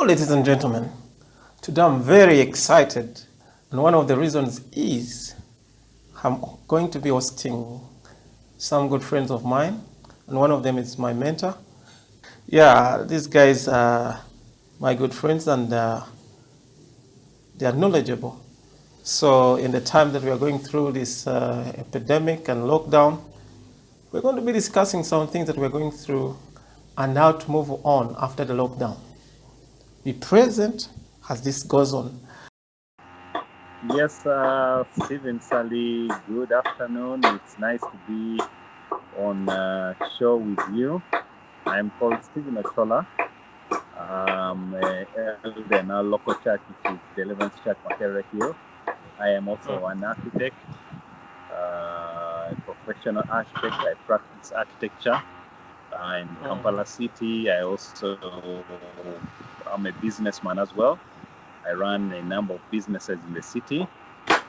ladies and gentlemen, today I'm very excited, and one of the reasons is I'm going to be hosting some good friends of mine, and one of them is my mentor. Yeah, these guys are my good friends, and they are knowledgeable. So, in the time that we are going through this epidemic and lockdown, we're going to be discussing some things that we're going through and how to move on after the lockdown. Be present as this goes on. Yes, Stephen Sally, good afternoon. It's nice to be on show with you. I'm called Stephen Ochola. I'm elder in our local church, which is Deliverance Church, Makerere Hill. I am also an architect, a professional architect. I practice architecture in Kampala City. I also am a businessman as well. I run a number of businesses in the city,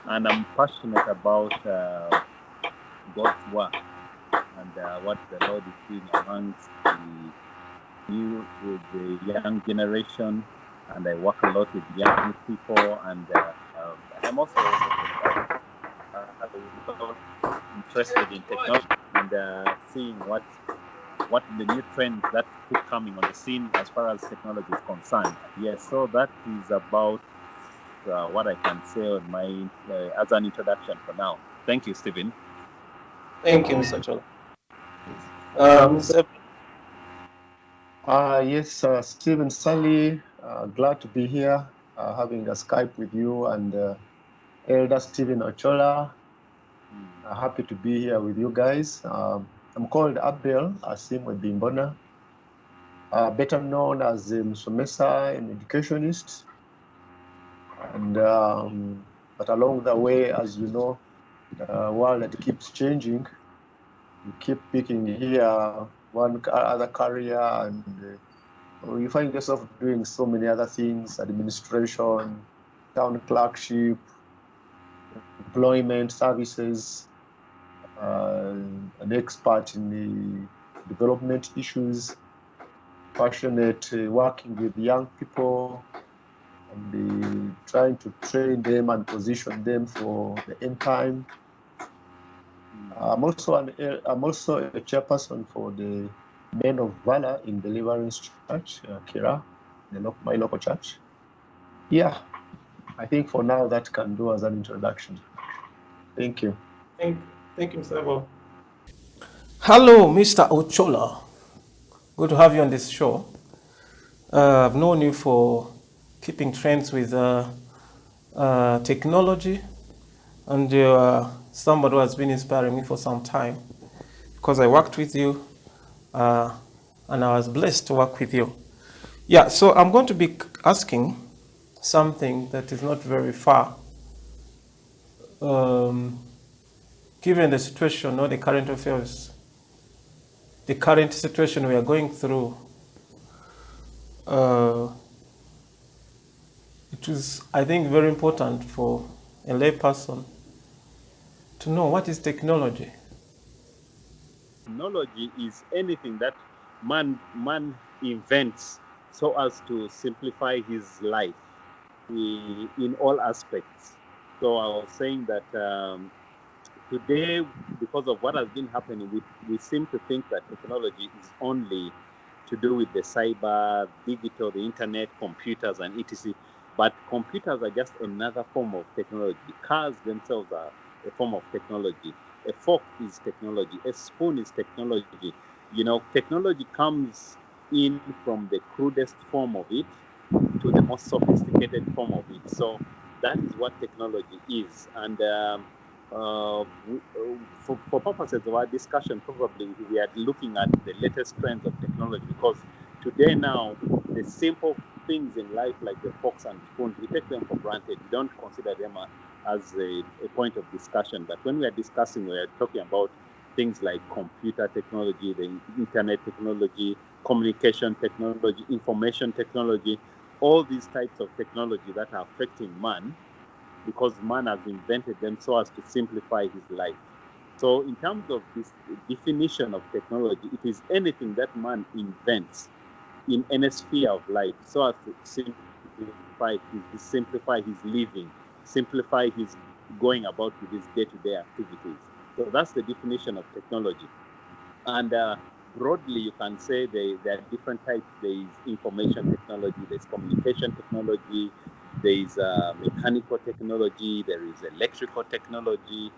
and I'm passionate about God's work and what the Lord is doing amongst the young generation. And I work a lot with young people, and I'm also interested in technology and seeing what the new trends that keep coming on the scene as far as technology is concerned. Yes, so that is about what I can say on my as an introduction for now. Thank you, Stephen. Thank you, Mr. Chola. Yes, Stephen Sully, glad to be here, having a Skype with you and Elder Stephen Ochola. Happy to be here with you guys. I'm called Abel Asimwe Bimbona, better known as Msomesa, an educationist. And but along the way, as you know, the world that keeps changing. You keep picking here one other career, and you find yourself doing so many other things: administration, town clerkship, employment services, an expert in the development issues, passionate working with young people, and trying to train them and position them for the end time. I'm also a chairperson for the Men of Valor in Deliverance Church, Kira, my local church. Yeah, I think for now that can do as an introduction. Thank you. Thank you, Mr. Abel. Hello, Mr. Ochola. Good to have you on this show. I've known you for keeping trends with technology, and you're somebody who has been inspiring me for some time because I worked with you and I was blessed to work with you. Yeah, so I'm going to be asking something that is not very far. Given the situation or the current affairs, the current situation we are going through, it is, I think, very important for a layperson to know what is technology. Technology is anything that man invents so as to simplify his life in all aspects. So I was saying that today, because of what has been happening, we seem to think that technology is only to do with the cyber, digital, the internet, computers, and etc. But computers are just another form of technology. Cars themselves are a form of technology. A fork is technology. A spoon is technology. You know, technology comes in from the crudest form of it to the most sophisticated form of it. So that is what technology is. And for purposes of our discussion, probably we are looking at the latest trends of technology, because today now the simple things in life like the forks and spoons, we take them for granted. We don't consider them as a point of discussion. But when we are discussing, we are talking about things like computer technology, the internet technology, communication technology, information technology, all these types of technology that are affecting man, because man has invented them so as to simplify his life. So in terms of this definition of technology, it is anything that man invents in any sphere of life, so as to simplify his living, simplify his going about with his day-to-day activities. So that's the definition of technology. And broadly, you can say there are different types. There is information technology, there's communication technology, there is mechanical technology, there is electrical technology.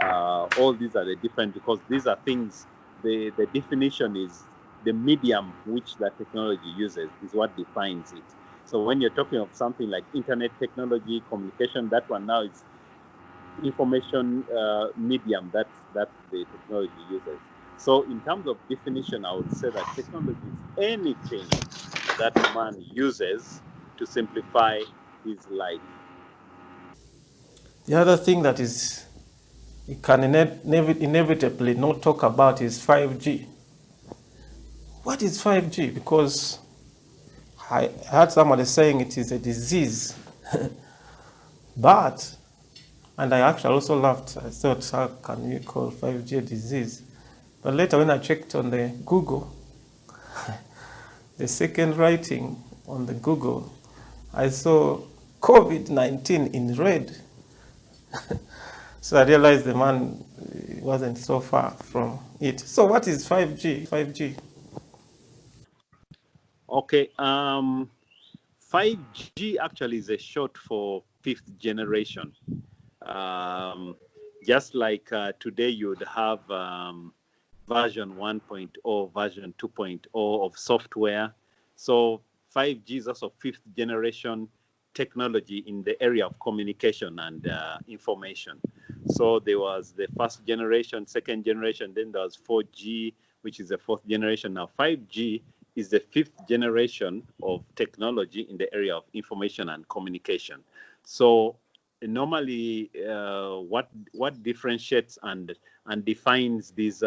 All these are the different, because these are things, the definition is the medium which that technology uses is what defines it. So when you're talking of something like internet technology, communication, that one now is information medium that the technology uses. So in terms of definition, I would say that technology is anything that man uses to simplify his life. The other thing that is you can inevitably not talk about is 5G. What is 5G? Because I heard somebody saying it is a disease. But, and I actually also laughed, I thought, how can you call 5G a disease? But later when I checked on the Google, the second writing on the Google, I saw COVID-19 in red. So I realized the man wasn't so far from it. So what is 5G? 5G. Okay, 5G actually is a short for fifth generation. Just like today you would have version 1.0, version 2.0 of software. So 5G is also fifth generation technology in the area of communication and information. So there was the first generation, second generation, then there was 4G, which is the fourth generation. Now 5G is the fifth generation of technology in the area of information and communication. So normally what differentiates and defines these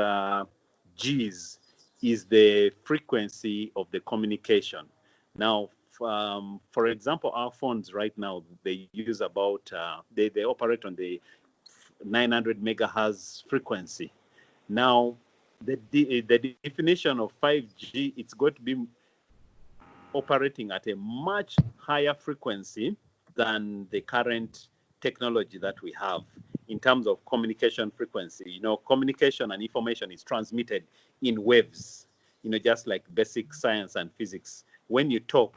G's is the frequency of the communication. Now, for example, our phones right now, they use about, they operate on the 900 megahertz frequency. Now, the definition of 5G, it's going to be operating at a much higher frequency than the current technology that we have in terms of communication frequency. You know, communication and information is transmitted in waves, you know, just like basic science and physics. When you talk,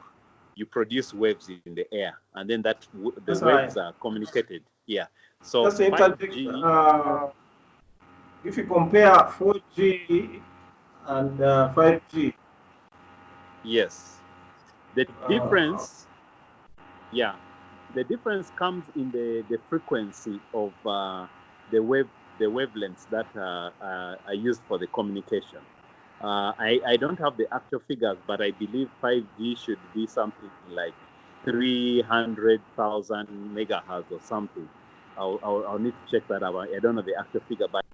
you produce waves in the air, and then the That's waves right. are communicated. Yeah. So Just to 5G, if you compare 4G and 5G, yes. The difference, yeah, the difference comes in the frequency of the wavelengths that are used for the communication. I don't have the actual figures, but I believe 5G should be something like 300,000 megahertz or something. I'll need to check that out. I don't know the actual figure, but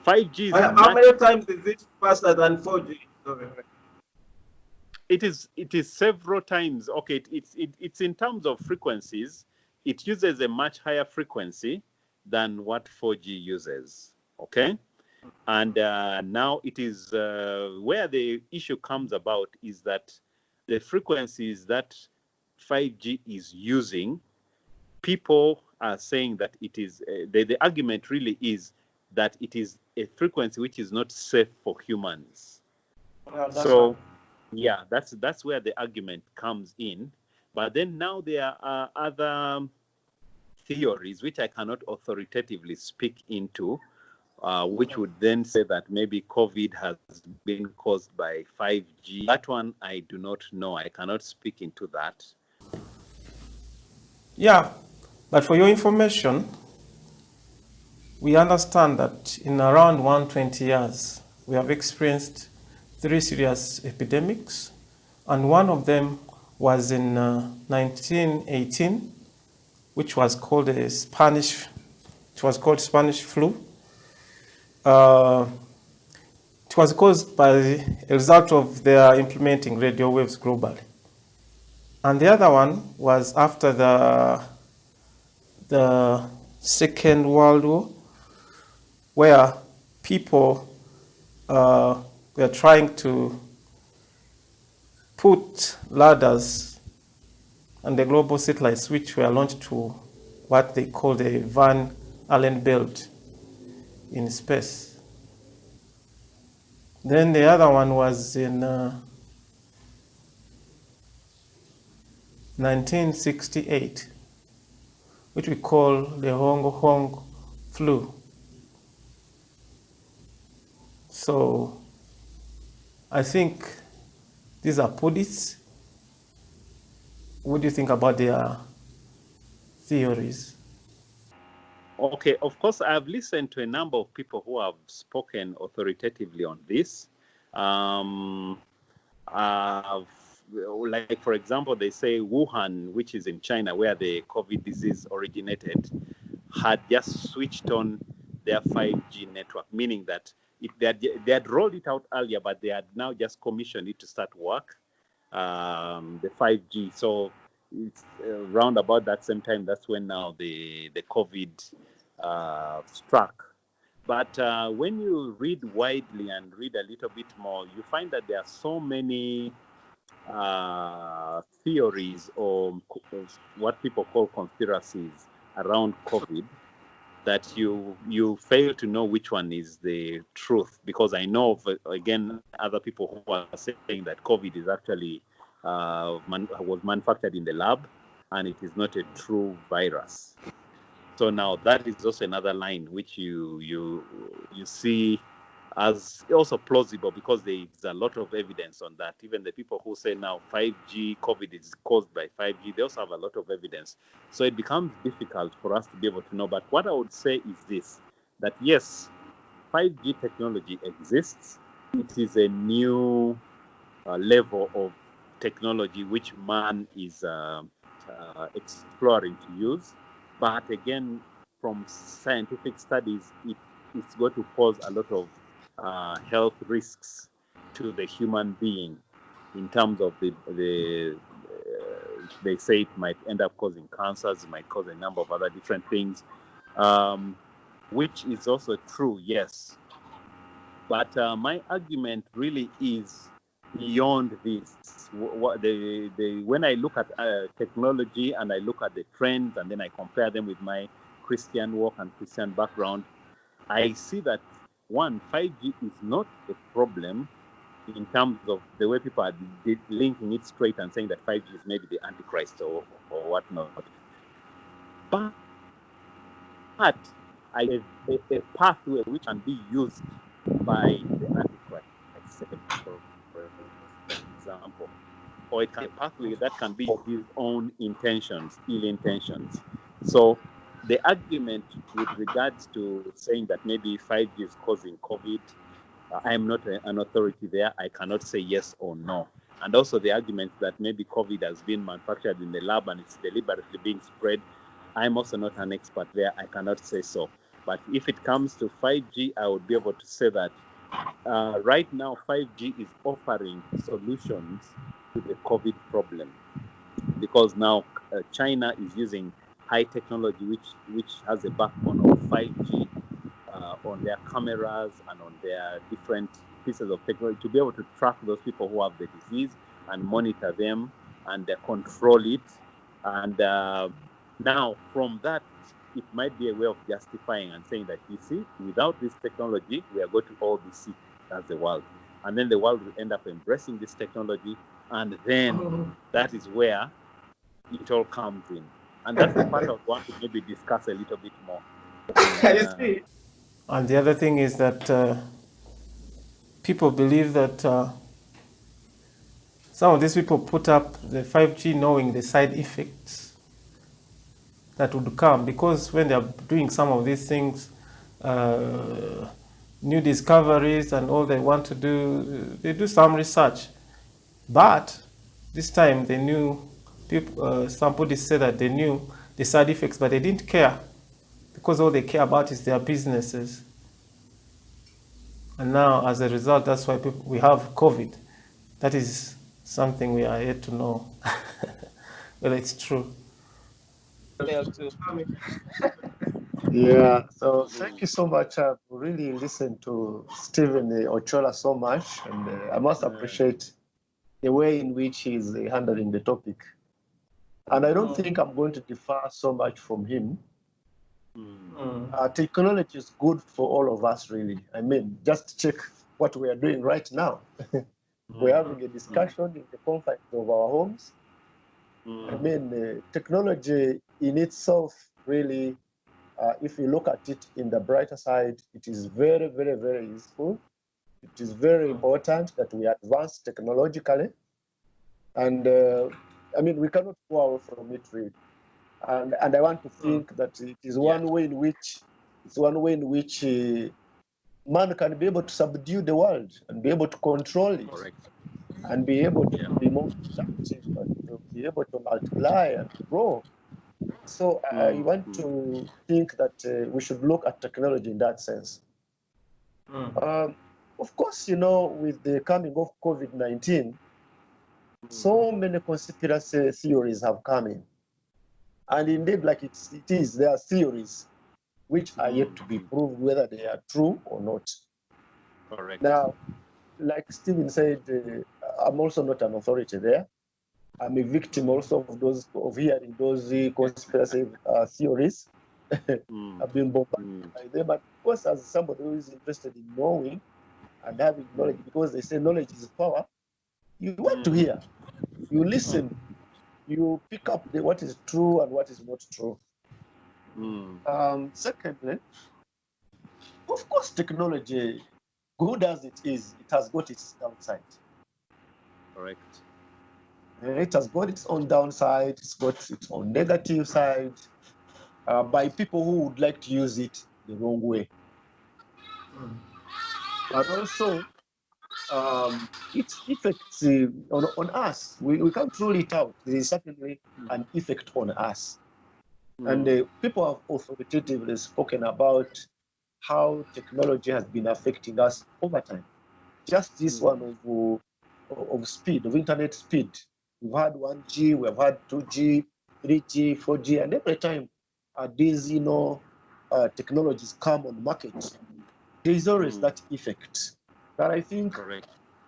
5G is how many times is it faster than 4G? it is several times. Okay, it's in terms of frequencies. It uses a much higher frequency than what 4G uses. Okay, and now it is where the issue comes about is that the frequencies that 5G is using, people are saying that it is the argument really is that it is a frequency which is not safe for humans. So yeah, that's where the argument comes in. But then now there are other theories which I cannot authoritatively speak into, which would then say that maybe COVID has been caused by 5G. That one I do not know. I cannot speak into that. Yeah, but for your information, we understand that in around 120 years, we have experienced 3 serious epidemics, and one of them was in 1918, which was called Spanish flu. It was caused by a result of their implementing radio waves globally. And the other one was after the Second World War, where people were trying to put ladders and the global satellites, which were launched to what they call the Van Allen belt in space. Then the other one was in 1968, which we call the Hong Kong flu. So I think these are Buddhists. What do you think about their theories? Okay, of course, I've listened to a number of people who have spoken authoritatively on this. Like, for example, they say Wuhan, which is in China, where the COVID disease originated, had just switched on their 5G network, meaning that they had rolled it out earlier, but they had now just commissioned it to start work, the 5G. So it's around about that same time, that's when now the COVID struck. But when you read widely and read a little bit more, you find that there are so many theories or what people call conspiracies around COVID that you fail to know which one is the truth. Because I know of, again, other people who are saying that COVID is actually was manufactured in the lab and it is not a true virus. So now that is also another line which you see as also plausible, because there is a lot of evidence on that. Even the people who say now 5G COVID is caused by 5G, they also have a lot of evidence. So it becomes difficult for us to be able to know. But what I would say is this, that yes, 5G technology exists. It is a new level of technology which man is exploring to use. But again, from scientific studies, it's going to pose a lot of health risks to the human being in terms of they say it might end up causing cancers, it might cause a number of other different things, which is also true, yes. But my argument really is beyond this. When I look at technology and I look at the trends and then I compare them with my Christian walk and Christian background, I see that 5G is not a problem in terms of the way people are linking it straight and saying that 5G is maybe the Antichrist or whatnot. But I have a pathway which can be used by the Antichrist, for example, or it can be a pathway that can be his own intentions, ill intentions. So the argument with regards to saying that maybe 5G is causing COVID, I am not an authority there. I cannot say yes or no. And also the argument that maybe COVID has been manufactured in the lab and it's deliberately being spread, I'm also not an expert there. I cannot say so. But if it comes to 5G, I would be able to say that right now 5G is offering solutions to the COVID problem, because now China is using high technology which has a backbone of 5G on their cameras and on their different pieces of technology to be able to track those people who have the disease and monitor them and control it. And now from that, it might be a way of justifying and saying that, you see, without this technology, we are going to all be sick as the world. And then the world will end up embracing this technology. And then that is where it all comes in. And that's the part I want to maybe discuss a little bit more. And the other thing is that people believe that some of these people put up the 5G knowing the side effects that would come, because when they are doing some of these things, new discoveries and all they want to do, they do some research. But this time they knew, somebody said that they knew the side effects, but they didn't care, because all they care about is their businesses. And now, as a result, that's why we have COVID. That is something we are yet to know whether it's true. Yeah, so thank you so much. I've really listened to Stephen Ochola so much, and I must appreciate the way in which he's handling the topic. And I don't think I'm going to differ so much from him. Technology is good for all of us, really. I mean, just check what we are doing right now. We're having a discussion in the confines of our homes. I mean, technology in itself, really, if you look at it in the brighter side, it is very, very, very useful. It is very important that we advance technologically. And I mean, we cannot go away from it, really. And I want to think that it is one way in which man can be able to subdue the world and be able to control it. Correct. And be able to be more productive and to be able to multiply and grow. So I want to think that we should look at technology in that sense. Of course, you know, with the coming of COVID-19, so many conspiracy theories have come in. And indeed, like it is, there are theories which are yet to be proved whether they are true or not. Correct. Now, like Stephen said, I'm also not an authority there. I'm a victim also of hearing those conspiracy theories. I've been bombarded by them. But of course, as somebody who is interested in knowing and having knowledge, because they say knowledge is power, you want to hear, you listen, you pick up what is true and what is not true. Secondly, of course, technology, good as it is, it has got its downside. Correct. It has got its own downside, it's got its own negative side by people who would like to use it the wrong way. But also, its effects on us, we can't rule it out. There is certainly an effect on us. And people have authoritatively spoken about how technology has been affecting us over time. Just this one of speed, of internet speed. We've had 1G, we've had 2G, 3G, 4G, and every time these technologies come on the market, there is always that effect. But I think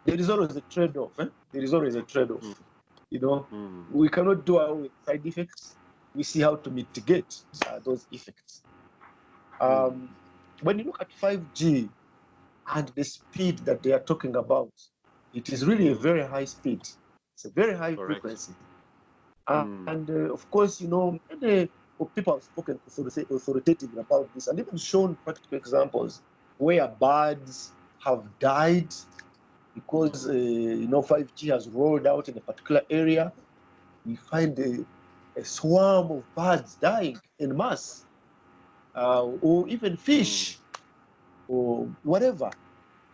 there is always a trade-off. There is always a trade-off. You know, we cannot do away with side effects. We see how to mitigate those effects. When you look at 5G and the speed that they are talking about, it is really a very high speed. It's a very high frequency. And of course, you know, many people have spoken authoritatively about this and even shown practical examples where birds have died because, you know, 5G has rolled out in a particular area. We find a swarm of birds dying in mass, or even fish, or whatever,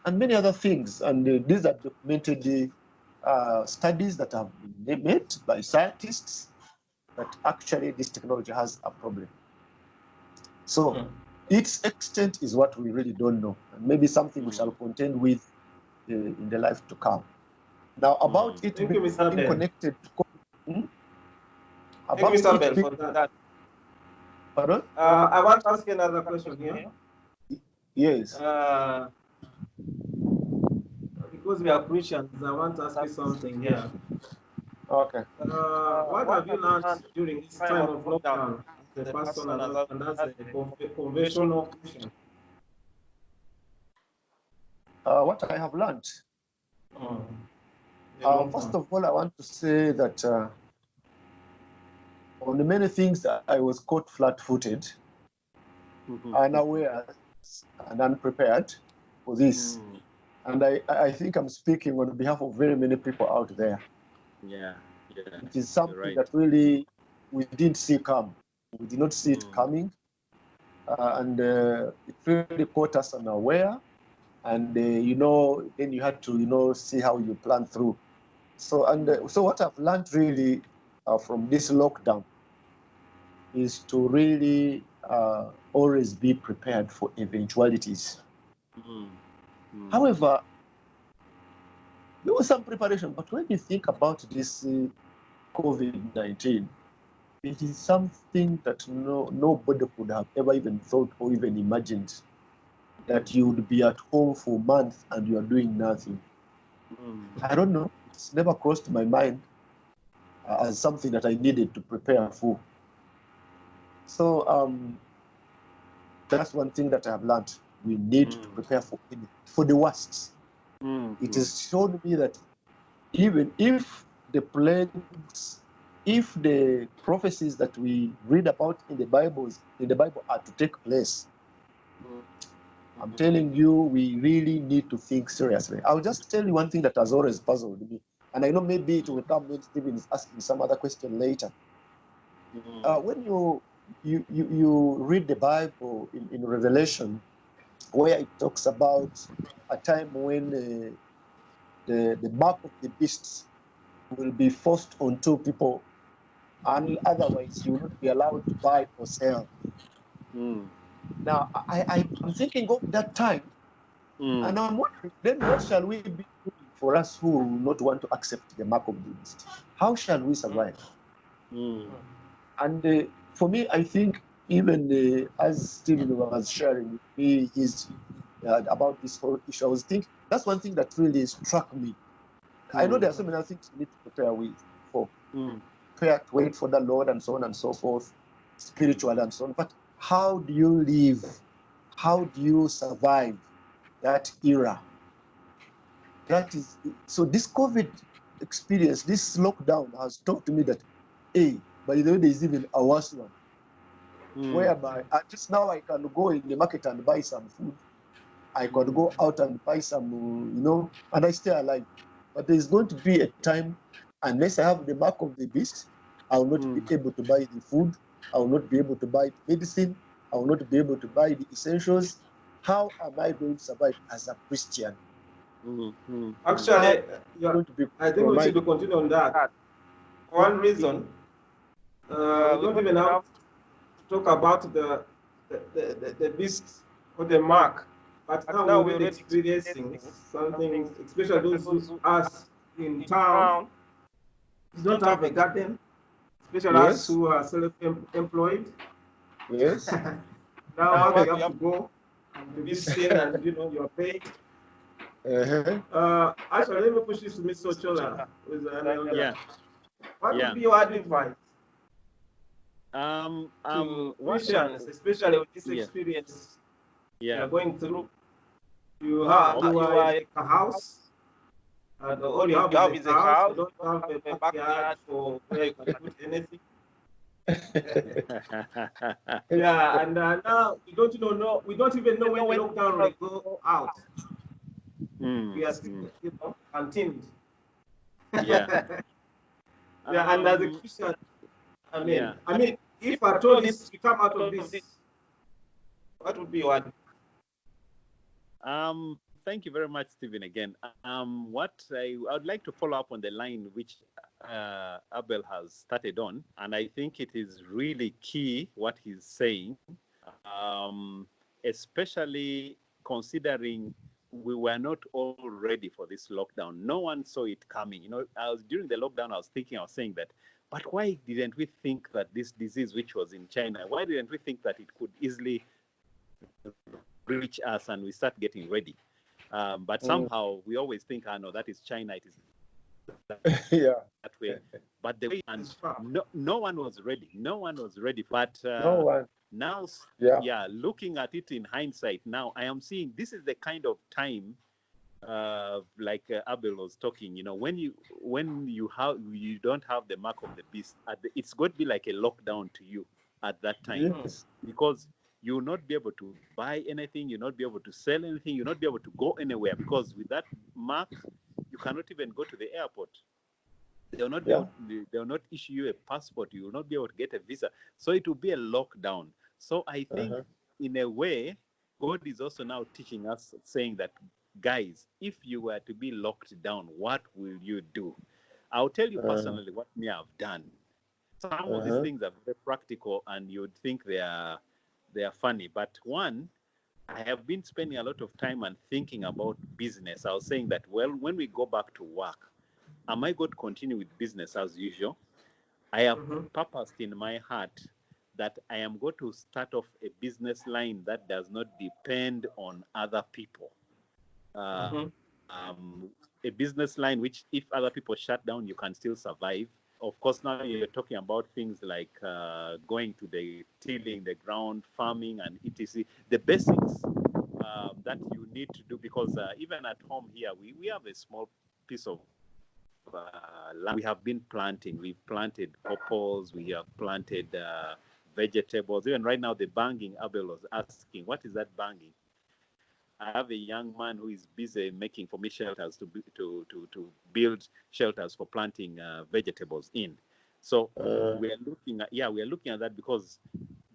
and many other things. And these are documented studies that have been made by scientists that actually this technology has a problem. So its extent is what we really don't know, and maybe something we shall contend with in the life to come. Now, about it being connected to Thank you, Mr. Bell, for that. Pardon? I want to ask another question here. Yes. Because we are Christians, I want to ask you something here. Okay. What have you learned during this time of lockdown as a person and as a conventional Christian? What I have learned. First of all, I want to say that on the many things I was caught flat-footed, unaware and unprepared for this. And I think I'm speaking on behalf of very many people out there. Yeah. It is something that really we didn't see come. We did not see it coming. And it really caught us unaware. And, you know, then you had to, you know, see how you plan through. So what I've learned really from this lockdown is to really always be prepared for eventualities. However, there was some preparation, but when you think about this COVID-19, it is something that nobody could have ever even thought or even imagined, that you would be at home for months and you are doing nothing. I don't know. it's never crossed my mind as something that I needed to prepare for. So that's one thing that I have learned. We need to prepare for the worst. It has shown me that even if the plagues, if the prophecies that we read about in the Bible are to take place, I'm telling you, we really need to think seriously. I'll just tell you one thing that has always puzzled me, and I know maybe it will come when Stephen is asking some other question later. When you read the Bible in Revelation, where it talks about a time when the mark of the beasts will be forced onto people, and otherwise you will not be allowed to buy or sell. Now, I'm thinking of that time, and I'm wondering, then what shall we be doing for us who will not want to accept the mark of the beast? How shall we survive? And for me, I think even as Stephen was sharing with me about this whole issue, I was thinking that's one thing that really struck me. I know there are so many things we need to prepare for, prepare to wait for the Lord and so on and so forth, spiritual and so on. But how do you live? How do you survive that era? That is so. This COVID experience, this lockdown, has taught me that, hey, by the way, there is even a worse one. Whereby just now I can go in the market and buy some food. I could go out and buy some, and I stay alive. But there is going to be a time, unless I have the mark of the beast, I will not be able to buy the food. I will not be able to buy medicine. I will not be able to buy the essentials. How am I going to survive as a Christian? Actually, Going to be I think we should continue on that. One reason, we don't even have to talk about the beast or the mark, but now we're already experiencing something, especially those who us in town who don't have a garden, especially us who are self-employed. Yes. Now you have to go to be seen and you're paid. Actually, let me push this to Mr. Ochola. What would be your advice to Christians, especially with this experience you're going through? You are in a house, and all you have is a house. You don't have a backyard for where you can put anything. And now we don't even know when the lockdown will go out. We are still, contained. And as a Christian, I mean, if at all this we come out of this, what would be your advice? Thank you very much, Stephen. Again, what I would like to follow up on the line which Abel has started on, and I think it is really key what he's saying, especially considering we were not all ready for this lockdown. No one saw it coming. During the lockdown, I was saying that, but why didn't we think that this disease, which was in China, why didn't we think that it could easily reach us and we start getting ready? But somehow we always think, no, that is China. It is that way. But the way, and no one was ready. No one was ready. But no one. Now, looking at it in hindsight, now I am seeing this is the kind of time, like Abel was talking. When you don't have the mark of the beast, it's going to be like a lockdown to you at that time, because you will not be able to buy anything, you'll not be able to sell anything, you'll not be able to go anywhere, because with that mark, you cannot even go to the airport. They will not be able, they will not issue you a passport. You will not be able to get a visa. So it will be a lockdown. So I think in a way, God is also now teaching us, saying that, guys, if you were to be locked down, what will you do? I'll tell you personally what me I've done. Some of these things are very practical, and you'd think they are funny. But one, I have been spending a lot of time and thinking about business. I was saying that, well, when we go back to work, am I going to continue with business as usual? I have purposed in my heart that I am going to start off a business line that does not depend on other people. a business line which, if other people shut down, you can still survive. Of course, now you're talking about things like going to the tilling the ground, farming, and etc. The basics that you need to do, because even at home here, we have a small piece of land. We have been planting. We've planted purples. We have planted vegetables. Even right now, the banging, Abel was asking, what is that banging? I have a young man who is busy making for me shelters to build shelters for planting vegetables in. So we are looking at that, because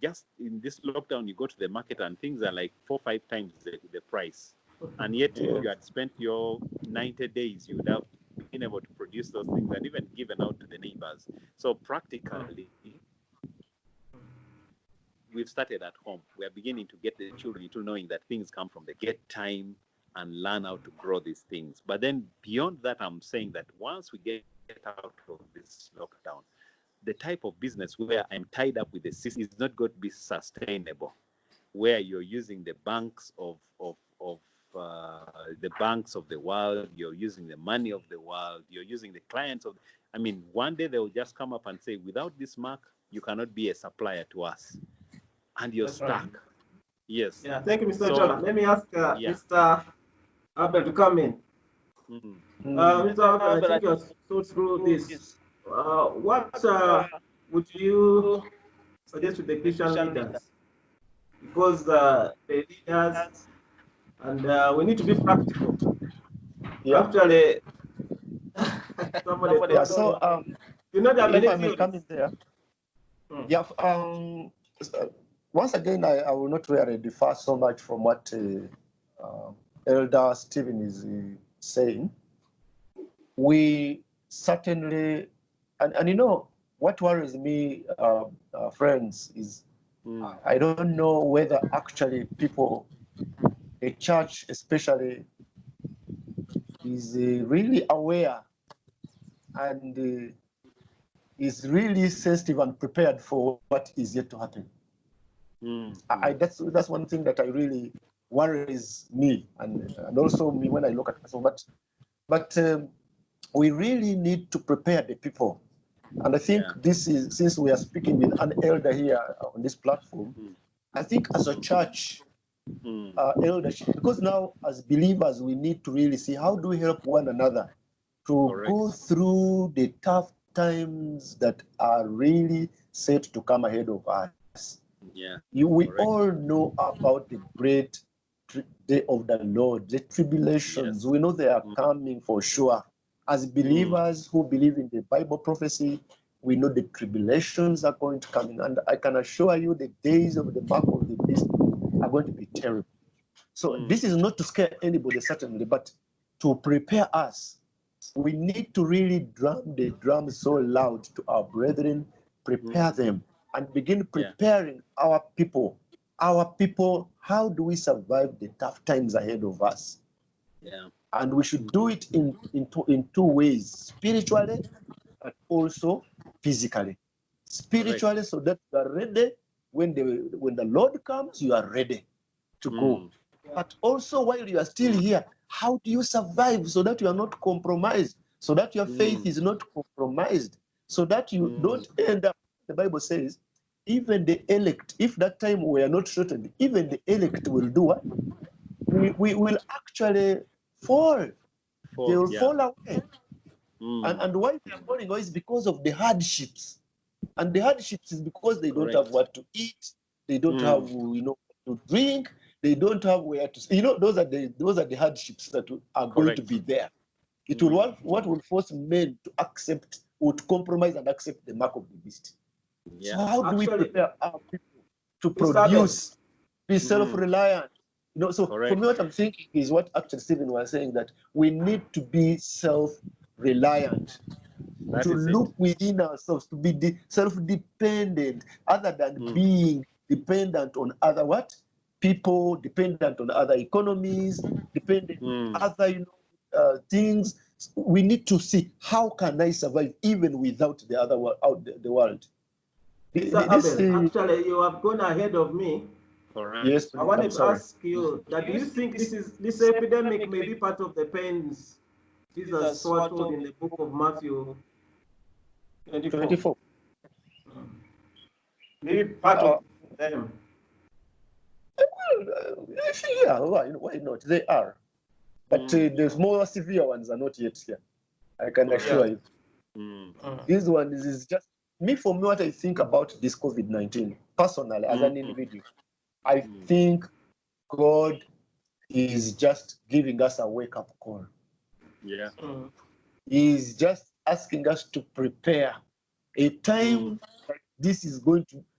just in this lockdown, you go to the market and things are like 4 or 5 times the price, and yet if you had spent your 90 days, you would have been able to produce those things and even given out to the neighbors. So practically, we've started at home. We are beginning to get the children into knowing that things come from the get time and learn how to grow these things. But then beyond that, I'm saying that once we get out of this lockdown, the type of business where I'm tied up with the system is not going to be sustainable, where you're using the banks of the banks of the world, you're using the money of the world, you're using the clients of. I mean, one day they will just come up and say, without this mark, you cannot be a supplier to us. And you're stuck. Right. Yes. Yeah, thank you, Mr. Chola. Let me ask Mr. Abel to come in. Mr. Abel, I think you're so through this. What would you suggest to the Christian leaders? Because the leaders, and we need to be practical. Yeah. Actually, yeah. So, you know, if I may come in there. Yeah. Once again, I will not really differ so much from what Elder Stephen is saying. We certainly, and you know, what worries me, friends, is I don't know whether actually people, a church especially, is really aware and is really sensitive and prepared for what is yet to happen. That's one thing that I really worries me, and also me when I look at myself. But we really need to prepare the people, and I think this is, since we are speaking with an elder here on this platform, I think as a church eldership, because now as believers we need to really see how do we help one another to go through the tough times that are really set to come ahead of us. We all know about the great day of the Lord, the tribulations. We know they are coming for sure. As believers who believe in the Bible prophecy, we know the tribulations are going to come in, and I can assure you the days of the mark of the beast are going to be terrible. So this is not to scare anybody, certainly, but to prepare us. We need to really drum the drum so loud to our brethren, prepare them, and begin preparing our people. Our people, how do we survive the tough times ahead of us? And we should do it in two ways, spiritually, but also physically. Spiritually, so that you are ready when the Lord comes, you are ready to go. But also while you are still here, how do you survive so that you are not compromised, so that your faith is not compromised, so that you don't end up, the Bible says, even the elect, if that time we are not shortened, even the elect will do what? We will actually fall. They will fall away. And why they are falling away is because of the hardships. And the hardships is because they don't have what to eat, they don't have to drink, they don't have where to. Those are the hardships that are going to be there. It will what will force men to accept, would compromise and accept the mark of the beast. So how do we prepare our people to produce, be self-reliant? So for me, what I'm thinking is what actually Stephen was saying, that we need to be self-reliant, to look within ourselves, to be self-dependent, other than being dependent on other people, dependent on other economies, dependent on other things. We need to see, how can I survive even without the other world, out the world. Mr. Abel, actually, you have gone ahead of me Correct. Yes, I wanted I'm to sorry. ask you that do you think this epidemic may be part of the pains Jesus foretold in the book of Matthew 24? 24. Maybe part of them. Yeah, why not? They are. But the more severe ones are not yet here. I can assure you. This one is just me. For me, what I think about this COVID-19 personally, as an individual, I think God is just giving us a wake-up call. Yeah. He's just asking us to prepare. A time like this is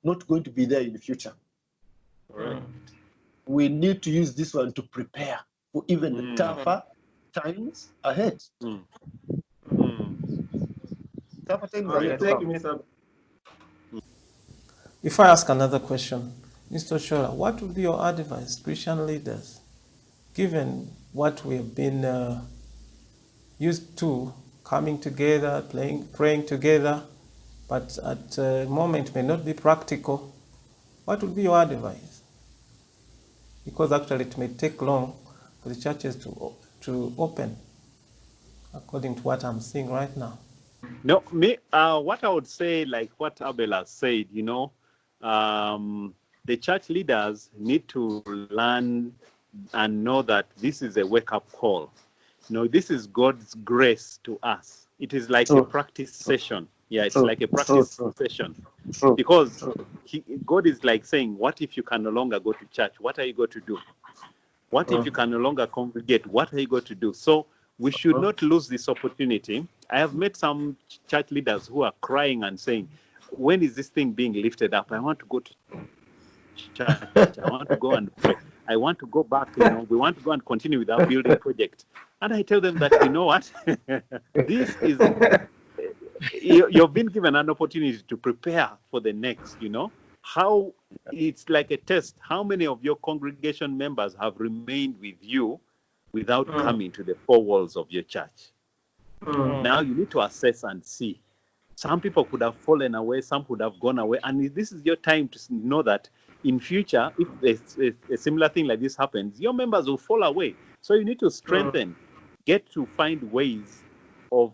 not going to be there in the future. Correct. We need to use this one to prepare for even the tougher times ahead. Tougher times ahead. Thank you, Mr. If I ask another question, Mr. Shola, what would be your advice, Christian leaders, given what we have been used to, coming together, praying together, but at the moment may not be practical? What would be your advice? Because actually it may take long for the churches to open, according to what I'm seeing right now. No, me. What I would say, like what Abel has said, the church leaders need to learn and know that this is a wake-up call. This is God's grace to us. It is like a practice session. Yeah, it's like a practice session. Because God is like saying, what if you can no longer go to church? What are you going to do? What if you can no longer congregate? What are you going to do? So we should not lose this opportunity. I have met some church leaders who are crying and saying, when is this thing being lifted up? I want to go to church. I want to go and pray. I want to go back. We want to go and continue with our building project. And I tell them that, you know what? This is, you've been given an opportunity to prepare for the next, how it's like a test. How many of your congregation members have remained with you without coming to the four walls of your church? Now you need to assess and see. Some people could have fallen away, some could have gone away, and this is your time to know that in future, if a similar thing like this happens, your members will fall away. So you need to strengthen, get to find ways of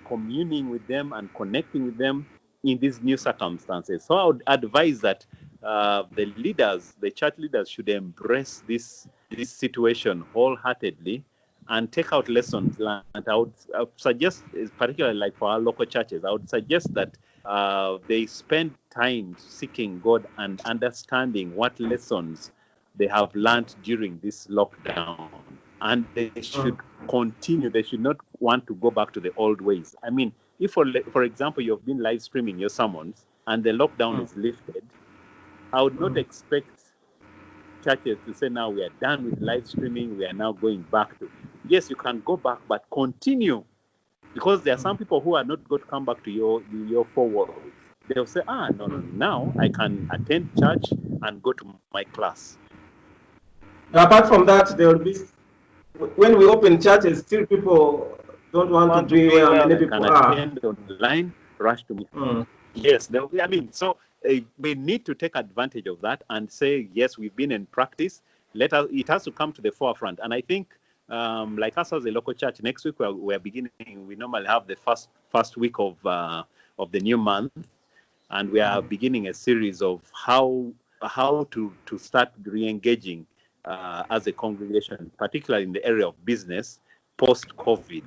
communing with them and connecting with them in these new circumstances. So I would advise that the church leaders should embrace this situation wholeheartedly and take out lessons learned. I would suggest, particularly like for our local churches, I would suggest that they spend time seeking God and understanding what lessons they have learned during this lockdown. And they should continue. They should not want to go back to the old ways. I mean, if, for example, you've been live streaming your sermons and the lockdown is lifted, I would not expect churches to say, now we are done with live streaming, we are now going back to. Yes, you can go back, but continue. Because there are some people who are not going to come back to your four walls. They'll say, no, now I can attend church and go to my class. Apart from that, there will be, when we open churches, still people don't want to be where many people are. Attend online, rush to me. Yes, so we need to take advantage of that and say, yes, we've been in practice. It has to come to the forefront. And I think, like us as a local church, next week we're beginning. We normally have the first week of the new month, and we are beginning a series of how to start re-engaging as a congregation, particularly in the area of business post-COVID.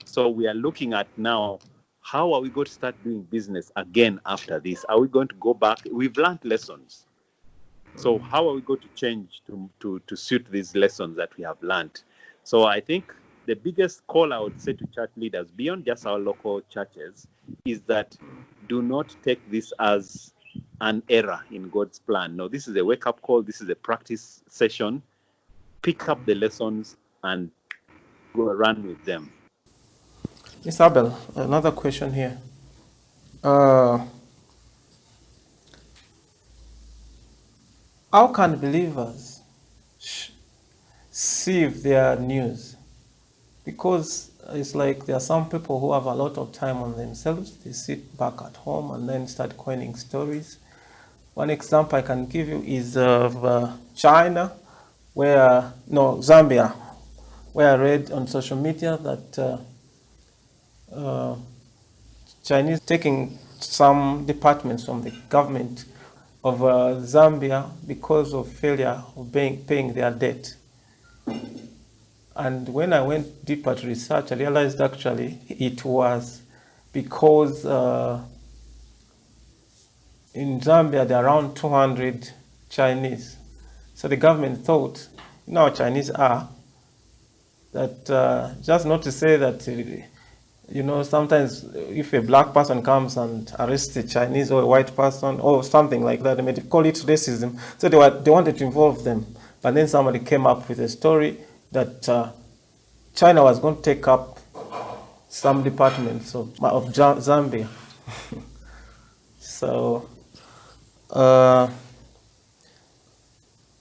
So we are looking at now, how are we going to start doing business again after this? Are we going to go back? We've learned lessons. So how are we going to change to suit these lessons that we have learned? So I think the biggest call I would say to church leaders, beyond just our local churches, is that do not take this as an error in God's plan. No, this is a wake-up call. This is a practice session. Pick up the lessons and go run with them. Ms. Abel, another question here. How can believers sieve their news? Because it's like there are some people who have a lot of time on themselves. They sit back at home and then start coining stories. One example I can give you is of China, Zambia, where I read on social media that Chinese taking some departments from the government of Zambia because of failure of paying their debt. And when I went deeper to research, I realized actually it was because in Zambia there are around 200 Chinese. So the government thought, you know how Chinese are, that just not to say that, sometimes if a black person comes and arrests a Chinese or a white person or something like that, they may call it racism. So they wanted to involve them. But then somebody came up with a story that China was going to take up some departments of Zambia. So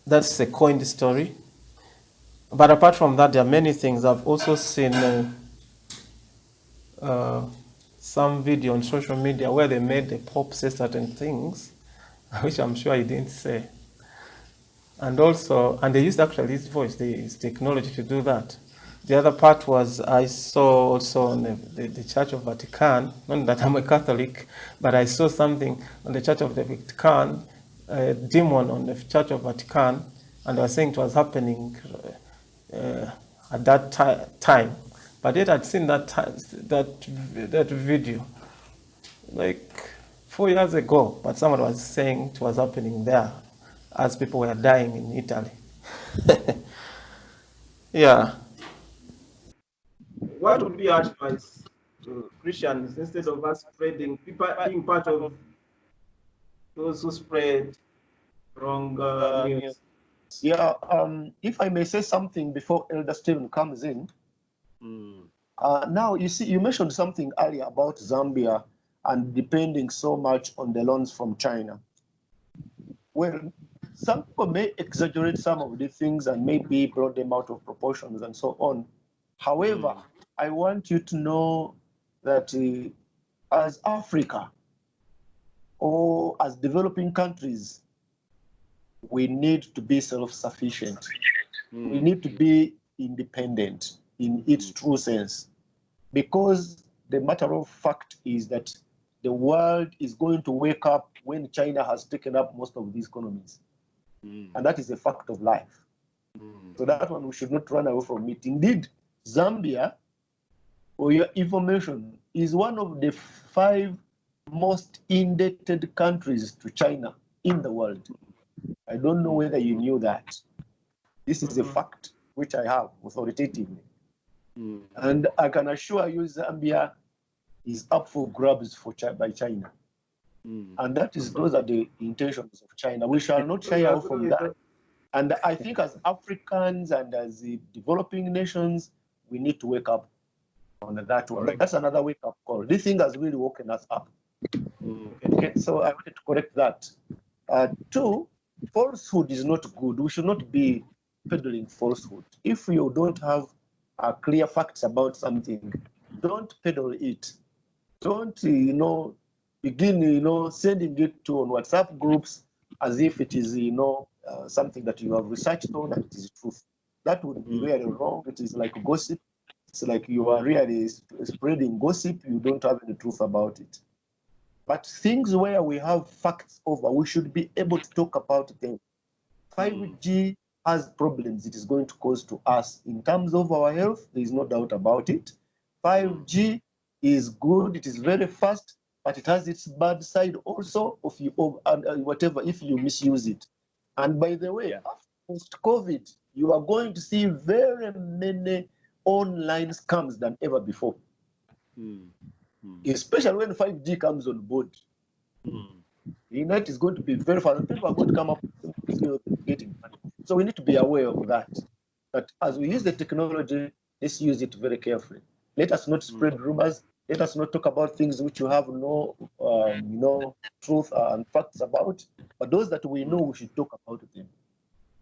that's a coined story. But apart from that, there are many things. I've also seen some video on social media where they made the Pope say certain things, which I'm sure he didn't say. And they used actually his voice, his technology to do that. The other part was I saw also on the Church of Vatican, not that I'm a Catholic, but I saw something on the Church of the Vatican, a demon on the Church of Vatican, and they were saying it was happening at that time. But yet I'd seen that video like 4 years ago, but someone was saying it was happening there as people were dying in Italy. Yeah. What would be your advice to Christians instead of us spreading, people being part of those who spread wrong news? Yeah, if I may say something before Elder Stephen comes in. Now, you see, you mentioned something earlier about Zambia and depending so much on the loans from China. Well, some people may exaggerate some of the things and maybe blow them out of proportions and so on. However, I want you to know that as Africa or as developing countries, we need to be self-sufficient. We need to be independent in its true sense, because the matter of fact is that the world is going to wake up when China has taken up most of these economies. And that is a fact of life. So that one, we should not run away from it. Indeed, Zambia, for your information, is one of the 5 most indebted countries to China in the world. I don't know whether you knew that. This is a fact which I have authoritatively. And I can assure you Zambia is up for grabs by China. And those are the intentions of China. We shall not shy away from that. And I think as Africans and as the developing nations, we need to wake up on that one. Right. That's another wake-up call. This thing has really woken us up. Okay, so I wanted to correct that. 2, falsehood is not good. We should not be peddling falsehood. If you don't have clear facts about something, don't peddle it. Don't, begin, sending it to on WhatsApp groups as if it is, something that you have researched on and it is truth. That would be really wrong. It is like gossip. It's like you are really spreading gossip. You don't have any truth about it. But things where we have facts over, we should be able to talk about them. 5G has problems it is going to cause to us in terms of our health. There is no doubt about it. 5G is good. It is very fast, but it has its bad side also if you misuse it. And by the way, after post-COVID, you are going to see very many online scams than ever before. Especially when 5G comes on board. It is going to be very fast. People are going to come up with getting money. So we need to be aware of that. That as we use the technology, let's use it very carefully. Let us not spread rumors. Let us not talk about things which you have no truth and facts about. But those that we know, we should talk about them.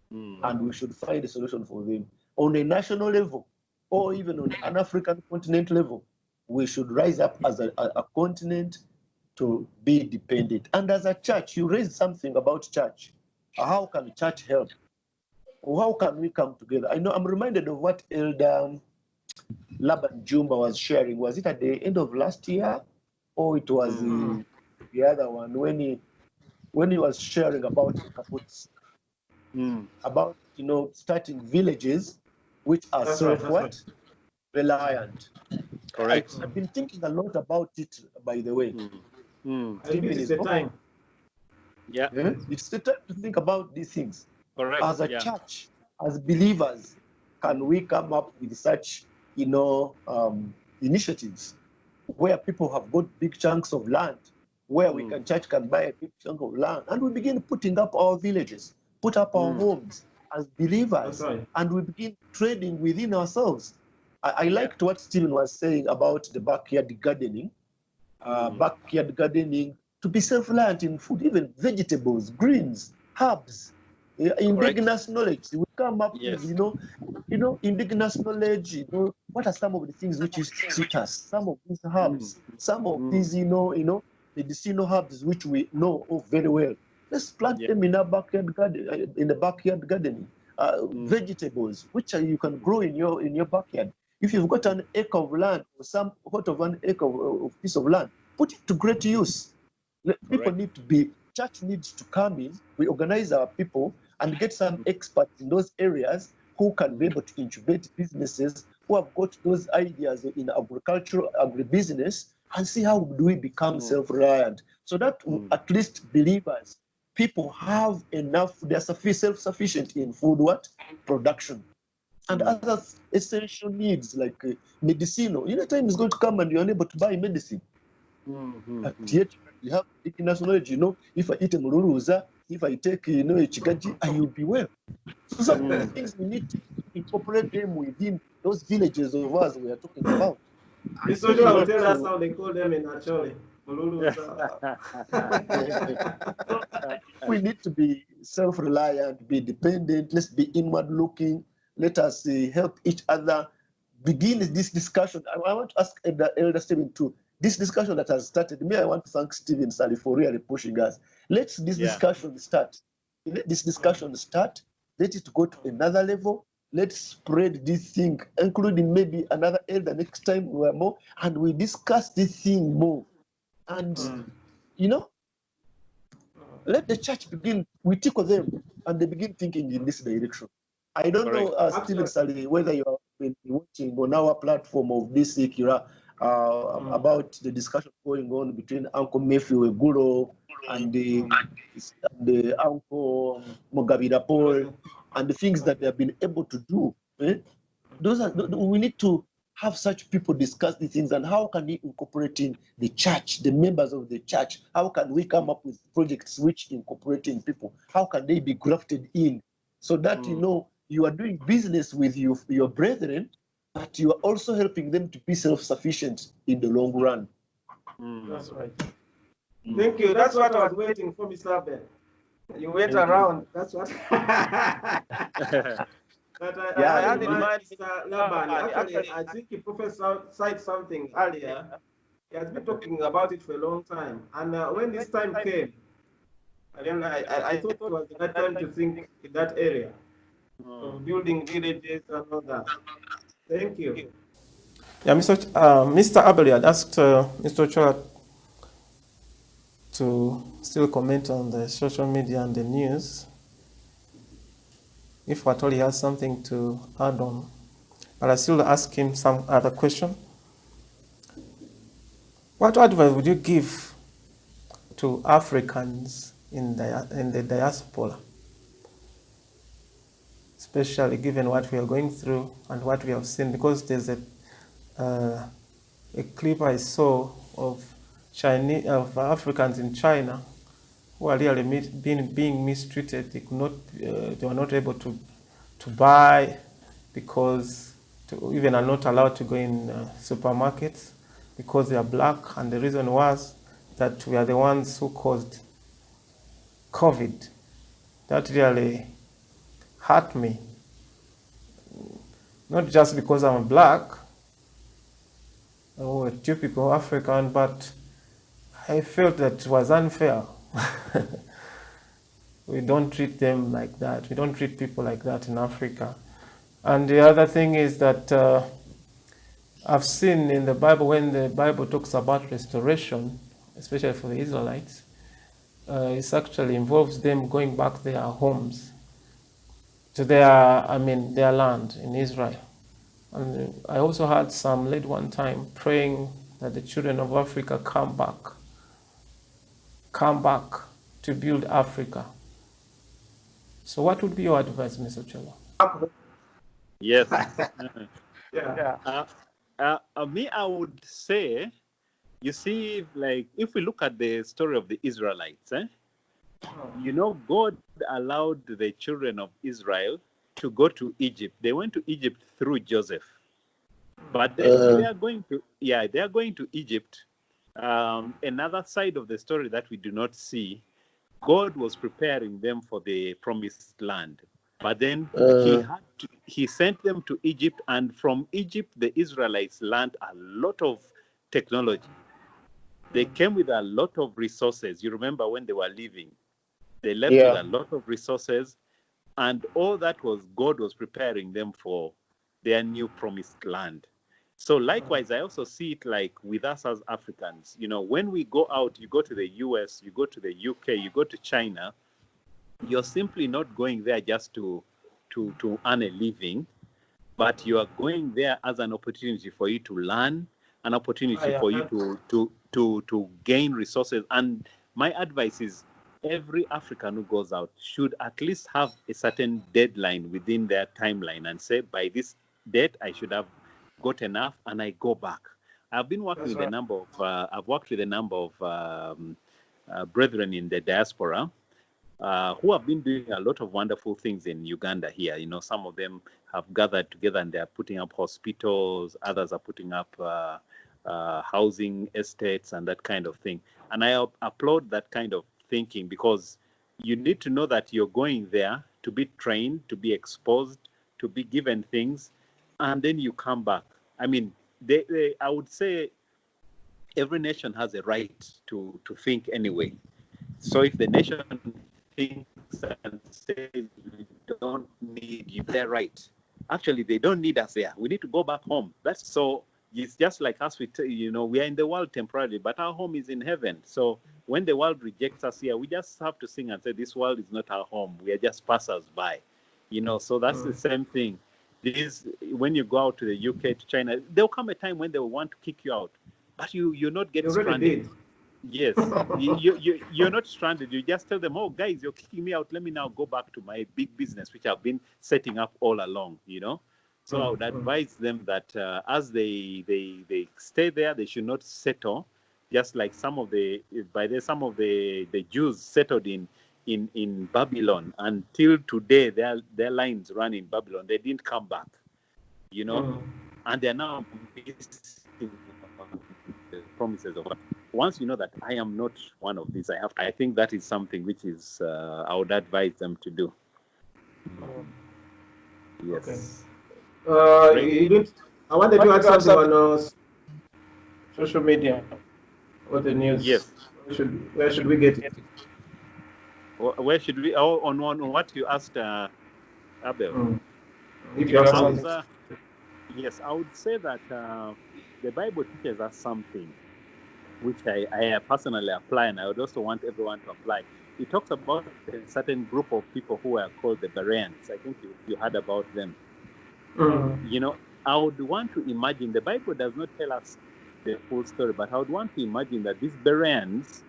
And we should find a solution for them. On a national level, or even on an African continent level, we should rise up as a continent to be dependent. And as a church, you raised something about church. How can church help? How can we come together? I know I'm reminded of what Elder Laban Jumba was sharing. Was it at the end of last year, or it was the other one when he was sharing about Kaputs, about starting villages which are self-reliant. Correct. I've been thinking a lot about it, by the way. Maybe it's the time. Yeah. It's the time to think about these things. Correct. As a church, as believers, can we come up with such, initiatives where people have got big chunks of land, where church can buy a big chunk of land, and we begin putting up our villages, put up our homes as believers, and we begin trading within ourselves. I liked what Stephen was saying about the backyard gardening. Backyard gardening, to be self-reliant in food, even vegetables, greens, herbs. Indigenous knowledge. We come up with, indigenous knowledge. What are some of the things which is suit us? Some of these herbs, some of these, medicinal herbs which we know of very well. Let's plant them in our backyard garden, in the backyard gardening. Vegetables which you can grow in your backyard. If you've got an acre of land or some part of an acre of piece of land, put it to great use. People need to be, church needs to come in, we organize our people and get some experts in those areas who can be able to incubate businesses, who have got those ideas in agriculture, agribusiness, and see how do we become self-reliant. So that at least believers, people have enough, they're self-sufficient in food production. And other essential needs like medicinal. Time is going to come and you're unable to buy medicine. Yet you have indigenous knowledge, if I eat a mururuza, if I take, a chigaji, I will be well. So some of the things we need to incorporate them within those villages of ours we are talking about. This soldier will tell us how they call them in Acholi. We need to be self-reliant, be dependent, let's be inward-looking, let us help each other. Begin this discussion. I want to ask Elder Stephen too. This discussion that has started, I want to thank Stephen Sally for really pushing us. Let this discussion start. Let this discussion start. Let it go to another level. Let's spread this thing, including maybe another elder next time we are more, and we discuss this thing more. And, let the church begin, we tickle them, and they begin thinking in this direction. I don't know, Stephen Sally, whether you have been watching on our platform of this Ikira, about the discussion going on between Uncle Matthew Eguro and the Uncle Mogabira Paul, and the things that they have been able to do. We need to have such people discuss these things, and how can we incorporate in the church, the members of the church? How can we come up with projects which incorporating people? How can they be grafted in so that you are doing business with your brethren, but you are also helping them to be self-sufficient in the long run. That's right. Thank you. That's what I was waiting for, Mr. Abel. You went around. That's what. But I had in mind, Mr. Laban. Actually, I think he prophesied something earlier. He has been talking about it for a long time. And when this time came, I thought it was the right time to think in that area of building villages and all that. Thank you. Yeah, Mr. Abel had asked Mr. Ochoa to still comment on the social media and the news, if at all he has something to add on. But I still ask him some other question. What advice would you give to Africans in the diaspora, especially given what we are going through and what we have seen? Because there's a clip I saw of Africans in China who are really being mistreated. They were not able to buy because even are not allowed to go in supermarkets because they are black, and the reason was that we are the ones who caused COVID. That really hurt me. Not just because I'm black or a typical African, but I felt that it was unfair. We don't treat them like that. We don't treat people like that in Africa. And the other thing is that I've seen in the Bible, when the Bible talks about restoration, especially for the Israelites, it actually involves them going back to their homes, to their land in Israel. And I also had some lady one time praying that the children of Africa come back to build Africa. So what would be your advice, Mr. Cholo? Yes. Yeah. Me, I would say, you see, like if we look at the story of the Israelites, God allowed the children of Israel to go to Egypt. They went to Egypt through Joseph, but then they are going to Egypt. Another side of the story that we do not see, God was preparing them for the promised land. But then he sent them to Egypt, and from Egypt, the Israelites learned a lot of technology. They came with a lot of resources. You remember when they were leaving, they left with a lot of resources, and all that was God was preparing them for their new promised land. So likewise, I also see it like with us as Africans. When we go out, you go to the US, you go to the UK, you go to China, you're simply not going there just to earn a living, but you are going there as an opportunity for you to learn, an opportunity for you to gain resources. And my advice is every African who goes out should at least have a certain deadline within their timeline and say, by this date, I should have got enough and I go back. I've been working with a number of, I've worked with a number of brethren in the diaspora who have been doing a lot of wonderful things in Uganda here. Some of them have gathered together and they're putting up hospitals. Others are putting up housing estates and that kind of thing. And I applaud that kind of thinking, because you need to know that you're going there to be trained, to be exposed, to be given things, and then you come back. I mean, I would say every nation has a right to think anyway. So if the nation thinks and says we don't need you, they're right. Actually, they don't need us there. We need to go back home. That's so. It's just like us. We are in the world temporarily, but our home is in heaven. So when the world rejects us here, we just have to sing and say, "This world is not our home. We are just passers-by." So that's the same thing. When you go out to the UK, to China, there'll come a time when they will want to kick you out, but you're not get stranded. Yes, you're not stranded. You just tell them, "Oh, guys, you're kicking me out. Let me now go back to my big business, which I've been setting up all along." So I would advise them that as they stay there, they should not settle. Just like some of the Jews settled in Babylon until today, their lines run in Babylon. They didn't come back, and they're now missing the promises of God. Once you know that I am not one of these, I think that is something which is I would advise them to do. Yes. Okay. I wanted to add something on social media or the news. Yes. Where should we get it? Where should we? On what you asked, Abel. If you have something. Yes, I would say that the Bible teaches us something which I personally apply, and I would also want everyone to apply. It talks about a certain group of people who are called the Bereans. I think you heard about them. I would want to imagine, the Bible does not tell us the full story, but I would want to imagine that these Bereans,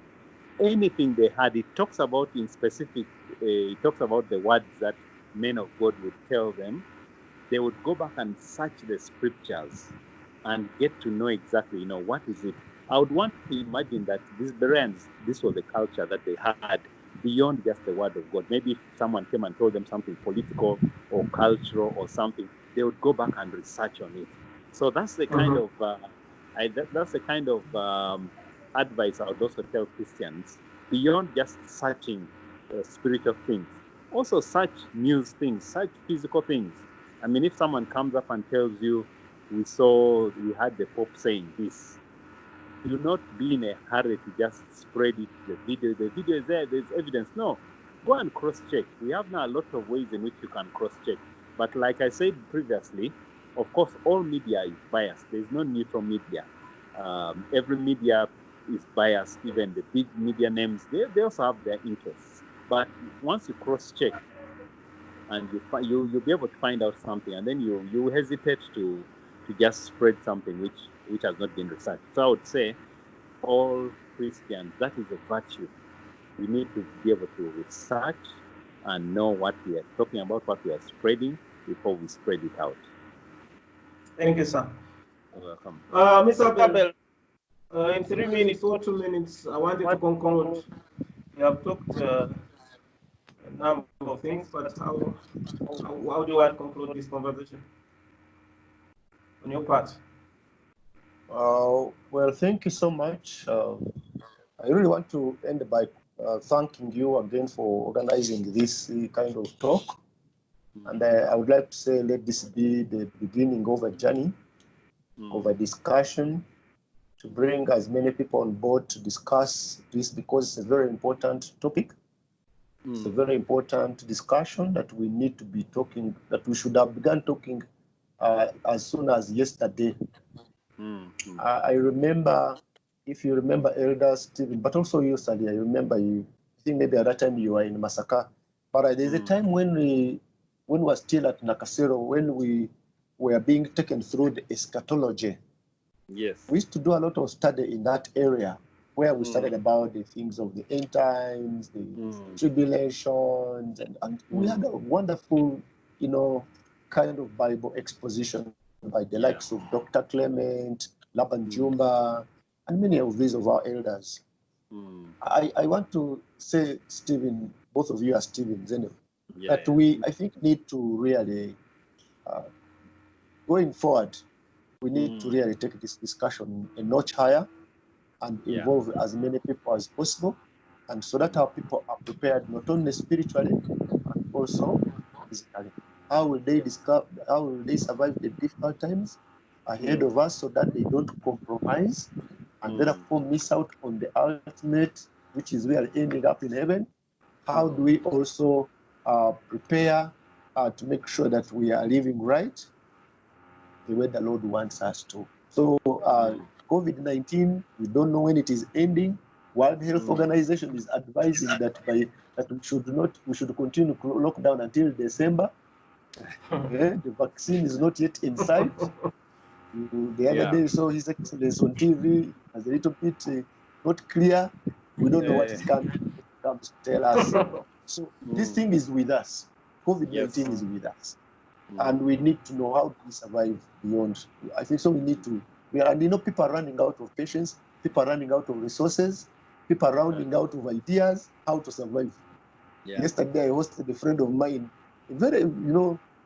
anything they had, it talks about in specific, it talks about the words that men of God would tell them. They would go back and search the scriptures and get to know exactly, what is it. I would want to imagine that these Bereans, this was the culture that they had beyond just the word of God. Maybe if someone came and told them something political or cultural or something, they would go back and research on it. So that's the kind of advice I would also tell Christians, beyond just searching spiritual things. Also search news things, search physical things. I mean, if someone comes up and tells you, we heard the Pope saying this, do not be in a hurry to just spread it. The video is there. There's evidence. No, go and cross-check. We have now a lot of ways in which you can cross-check. But like I said previously, of course, all media is biased. There's no neutral media. Every media is biased. Even the big media names, they also have their interests. But once you cross-check, and you'll be able to find out something, and then you hesitate to just spread something which has not been researched. So I would say, all Christians, that is a virtue. We need to be able to research and know what we are talking about, what we are spreading, before we spread it out. Thank you, sir. You're welcome. Mr. Abel, in 3 minutes or 2 minutes, I wanted to conclude. We have talked a number of things, but how do you want to conclude this conversation on your part? Well, thank you so much. I really want to end by thanking you again for organizing this kind of talk. And I would like to say, let this be the beginning of a journey, of a discussion, to bring as many people on board to discuss this, because it's a very important topic. It's a very important discussion that we need to be talking, that we should have begun talking as soon as yesterday. I remember, if you remember Elder Stephen, but also you, Sally, I remember you, I think maybe at that time you were in Masaka, but there's a time when we were still at Nakasero, when we were being taken through the eschatology. Yes. We used to do a lot of study in that area, where we studied about the things of the end times, the tribulations, and we had a wonderful, kind of Bible exposition by the likes of Dr. Clement, Laban Jumba, and many of these of our elders. I want to say, Stephen, both of you are Stephen Zeno, that we, I think, need to really, going forward, we need to really take this discussion a notch higher and involve as many people as possible, and so that our people are prepared not only spiritually but also physically. How will they survive the difficult times ahead of us, so that they don't compromise and therefore miss out on the ultimate, which is really ending up in heaven? How do we also prepare to make sure that we are living right the way the Lord wants us to? So COVID-19, we don't know when it is ending. World Health Organization is advising that we should continue to lock down until December. The vaccine is not yet in sight. The other day, so His Excellency on TV was a little bit not clear. We don't know what is coming to tell us. So this thing is with us. COVID-19 is with us. And we need to know how do we survive beyond. I think so we need to, people are running out of patience, people are running out of resources, people are running out of ideas how to survive. Yesterday I hosted a friend of mine, a very,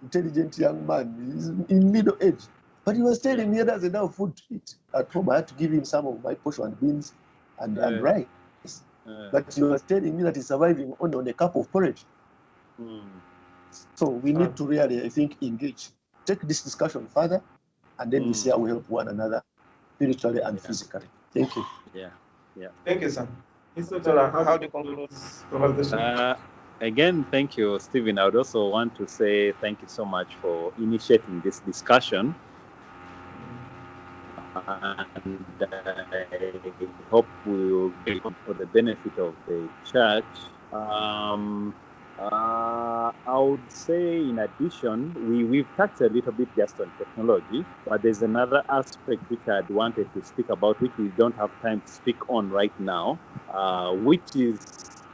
intelligent young man. He's in middle age. But he was telling me there's enough food to eat at home. I had to give him some of my portion and beans and rice. But he was telling me that he's surviving on a cup of porridge. So we need to really, I think, engage, take this discussion further, and then we see how we help one another spiritually and physically. Thank you. Thank you, sir. Mr. Chala, how do you conclude this conversation? Again, thank you, Stephen. I would also want to say thank you so much for initiating this discussion. And I hope we will be for the benefit of the church. I would say, in addition, we've touched a little bit just on technology, but there's another aspect which I'd wanted to speak about, which we don't have time to speak on right now, which is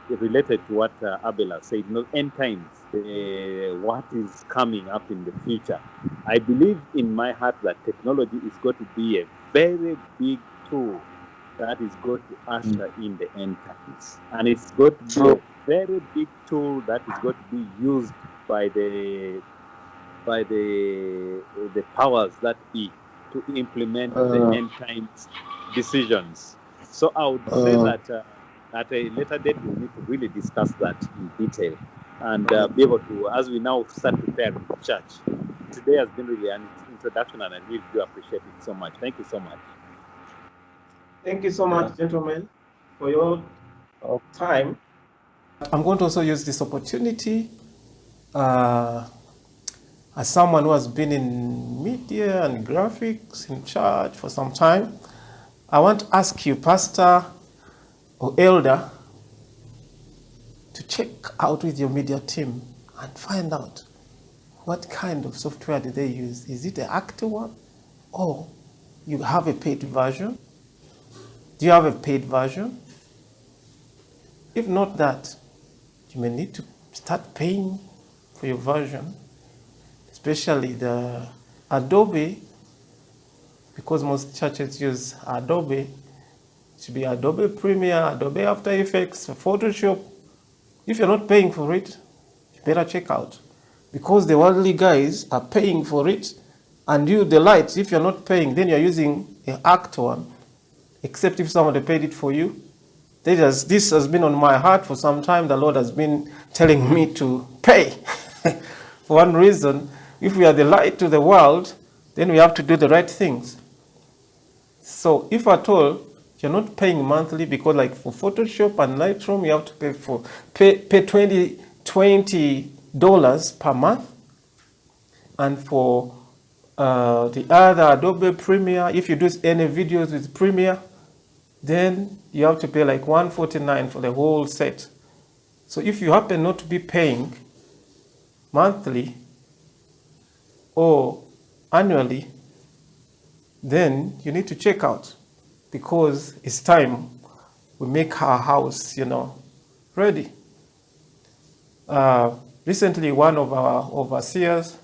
related to what Abel said, end times, what is coming up in the future. I believe in my heart that technology is going to be a very big tool that is going to usher in the end times. And it's going to be a very big tool that is going to be used by the powers that be to implement the end times decisions. So I would say that at a later date we need to really discuss that in detail and be able to, as we now start preparing the church. Today has been really an introduction, and I really do appreciate it so much. Thank you so much. Thank you so much, gentlemen, for your time. I'm going to also use this opportunity as someone who has been in media and graphics in church for some time. I want to ask you, pastor or elder, to check out with your media team and find out what kind of software do they use. Is it an active one, or you have a paid version? Do you have a paid version? If not that, you may need to start paying for your version, especially the Adobe, because most churches use Adobe. It should be Adobe Premiere, Adobe After Effects, Photoshop. If you're not paying for it, you better check out, because the worldly guys are paying for it, and you, the lights, if you're not paying, then you're using an act one, except if somebody paid it for you. This has been on my heart for some time. The Lord has been telling me to pay. For one reason, if we are the light to the world, then we have to do the right things. So if at all you're not paying monthly, because like for Photoshop and Lightroom, you have to pay $20 per month. And for the other Adobe Premiere, if you do any videos with Premiere, then you have to pay like $149 for the whole set. So if you happen not to be paying monthly or annually, then you need to check out, because it's time we make our house, ready. Recently, one of our overseers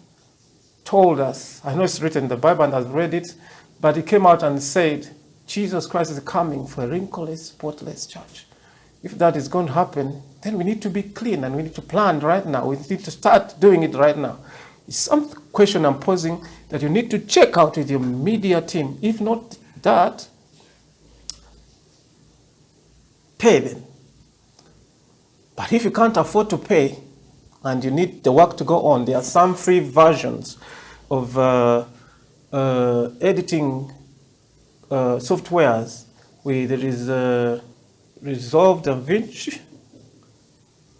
told us, I know it's written in the Bible and I've read it, but he came out and said, Jesus Christ is coming for a wrinkleless, spotless church. If that is going to happen, then we need to be clean and we need to plan right now. We need to start doing it right now. It's some question I'm posing that you need to check out with your media team. If not that, pay them. But if you can't afford to pay and you need the work to go on, there are some free versions of editing softwares. There is Resolve DaVinci.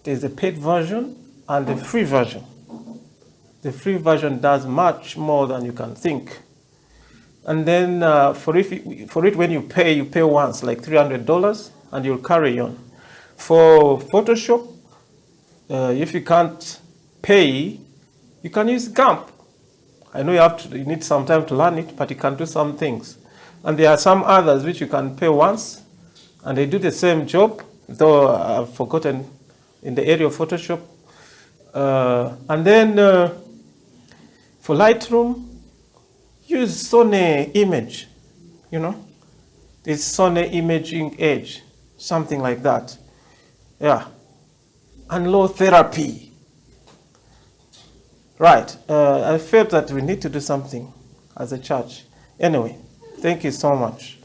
There's a paid version and the free version. The free version does much more than you can think. And then for it, when you pay once, like $300, and you'll carry on. For Photoshop, if you can't pay, you can use GAMP. I know you need some time to learn it, but you can do some things. And there are some others which you can pay once, and they do the same job, though I've forgotten in the area of Photoshop. And then for Lightroom, use Sony Image, It's Sony Imaging Edge, something like that. Yeah. And low therapy. Right. I felt that we need to do something as a church. Anyway, thank you so much.